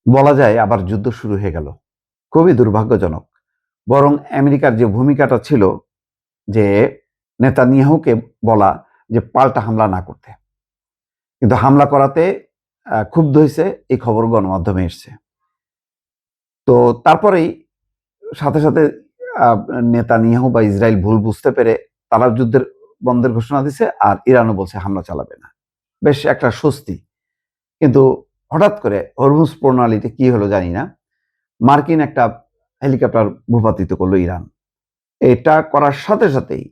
বলা যায় আবার যুদ্ধ শুরু হয়ে গেল। খুবই দুর্ভাগ্যজনক। বরং আমেরিকার যে ভূমিকাটা ছিল যে নেতানিয়াহুকে বলা যে পাল্টা হামলা না করতে, কিন্তু হামলা করাতে ক্ষুব্ধ হয়েছে, এই খবর গণমাধ্যমে এসছে। তো তারপরেই সাথে সাথে নেতানিয়াহু বা ইসরায়েল ভুল বুঝতে পেরে তারা যুদ্ধের বন্ধের ঘোষণা দিছে, আর ইরানও বলছে হামলা চালাবে না। বেশ একটা স্বস্তি। কিন্তু হঠাৎ করে হরমুজ প্রণালীতে কি হলো জানি না, মার্কিন একটা হেলিকপ্টার ভূপাতিত করলো ইরান। এটা করার সাথে সাথেই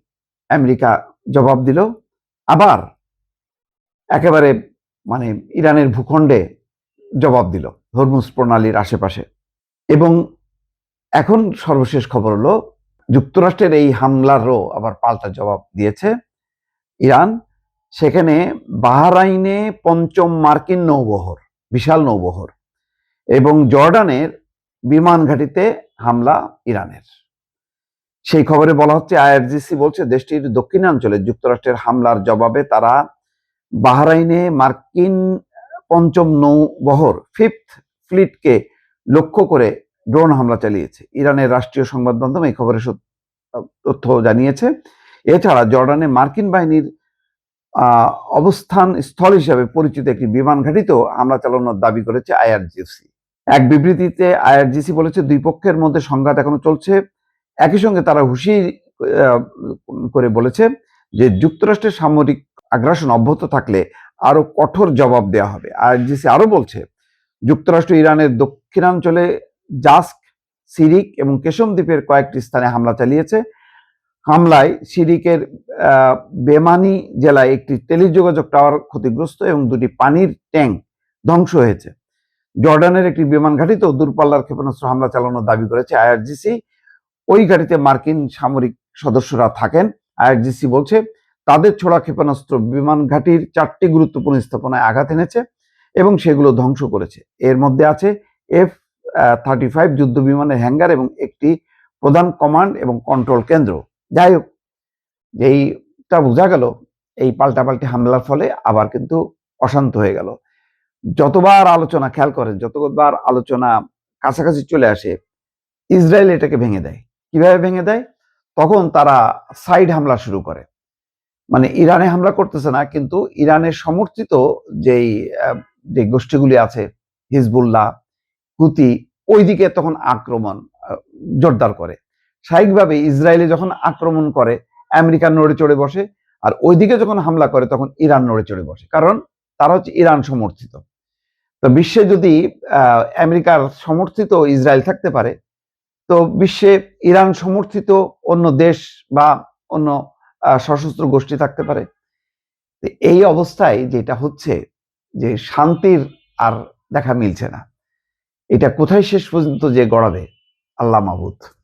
আমেরিকা জবাব দিল, আবার একেবারে মানে ইরানের ভূখণ্ডে জবাব দিল হরমুজ প্রণালীর আশেপাশে। এবং এখন সর্বশেষ খবর হলো যুক্তরাষ্ট্রের এই হামলারও আবার পাল্টা জবাব দিয়েছে ইরান। সেখানে বাহরাইনে পঞ্চম মার্কিন নৌবহর, বিশাল নৌবহর, এবং জর্ডানের বিমান ঘাঁটিতে হামলা ইরানের। সেই খবরে বলা হচ্ছে, আইআরজিসি বলছে দেশটির দক্ষিণাঞ্চলে যুক্তরাষ্ট্রের হামলার জবাবে তারা বাহরাইনে মার্কিন পঞ্চম নৌবহর ফিফথ ফ্লিটকে লক্ষ্য করে ড্রোন হামলা চালিয়েছে। ইরানের রাষ্ট্রীয় সংবাদ মাধ্যম এই খবরের তথ্য জানিয়েছে। এছাড়া জর্ডানে মার্কিন বাহিনীর অবস্থান স্থল হিসেবে পরিচিত একটি বিমান ঘাঁটিতেও হামলা চালানোর দাবি করেছে আইআরজিসি। এক বিবৃতিতে আইআরজিসি বলেছে দুই পক্ষের মধ্যে সংঘাত এখনো চলছে। একই সঙ্গে তারা হুঁশিয়ারি করে বলেছে যে যুক্তরাষ্ট্রের সামরিক আগ্রাসন অব্যাহত থাকলে আরো কঠোর জবাব দেওয়া হবে। আইআরজিসি আরো বলছে যুক্তরাষ্ট্র ইরানের দক্ষিণাঞ্চলে জাস্ক, সিরিক এবং কেশম দ্বীপের কয়েকটি স্থানে হামলা চালিয়েছে। হামলায় সিরিকের বেমানি জেলায় একটি টেলিযোগাযোগ টাওয়ার ক্ষতিগ্রস্ত এবং দুটি পানির ট্যাঙ্ক ধ্বংস হয়েছে। জর্ডানের একটি বিমান ঘাঁটিতেও দূরপাল্লার ক্ষেপণাস্ত্র হামলা চালানোর দাবি করেছে আইআরজিসি। ওই ঘাঁটিতে মার্কিন সামরিক সদস্যরা থাকেন। আইআরজিসি বলছে তাদের ছোড়া ক্ষেপণাস্ত্র বিমান ঘাঁটির 4টি গুরুত্বপূর্ণ স্থাপনায় আঘাত এনেছে এবং সেগুলো ধ্বংস করেছে। এর মধ্যে আছে F-35 যুদ্ধ বিমানের হ্যাঙ্গার এবং একটি প্রধান কমান্ড এবং কন্ট্রোল কেন্দ্র। যাই হোক, এইটা বোঝা গেল এই পাল্টাপাল্টি হামলার ফলে আবার কিন্তু অশান্ত হয়ে গেল। যতবার আলোচনা, খেয়াল করেন, যতবার আলোচনা কাছাকাছি চলে আসে, ইসরায়েল এটাকে ভেঙে দেয়। কিভাবে ভেঙে দেয়? তখন তারা সাইড হামলা শুরু করে। মানে ইরানে হামলা করতেছে না, কিন্তু ইরানের সমর্থিত যে গোষ্ঠীগুলি আছে, হিজবুল্লাহ, হুতি, ওইদিকে তখন আক্রমণ জোরদার করে। স্বাভাবিকভাবে ইসরায়েলে যখন আক্রমণ করে আমেরিকা নড়ে চড়ে বসে, আর ওইদিকে যখন হামলা করে তখন ইরান নড়ে চড়ে বসে, কারণ তারা হচ্ছে ইরান সমর্থিত। তো বিশ্বে যদি আমেরিকার সমর্থিত ইসরায়েল থাকতে পারে, তো বিশ্বে ইরান সমর্থিত অন্য দেশ বা অন্য সশস্ত্র গোষ্ঠী থাকতে পারে। এই অবস্থায় যেটা হচ্ছে যে শান্তির আর দেখা মিলছে না। এটা কোথায় শেষ পর্যন্ত যে গড়াবে আল্লাহ মাহবুদ।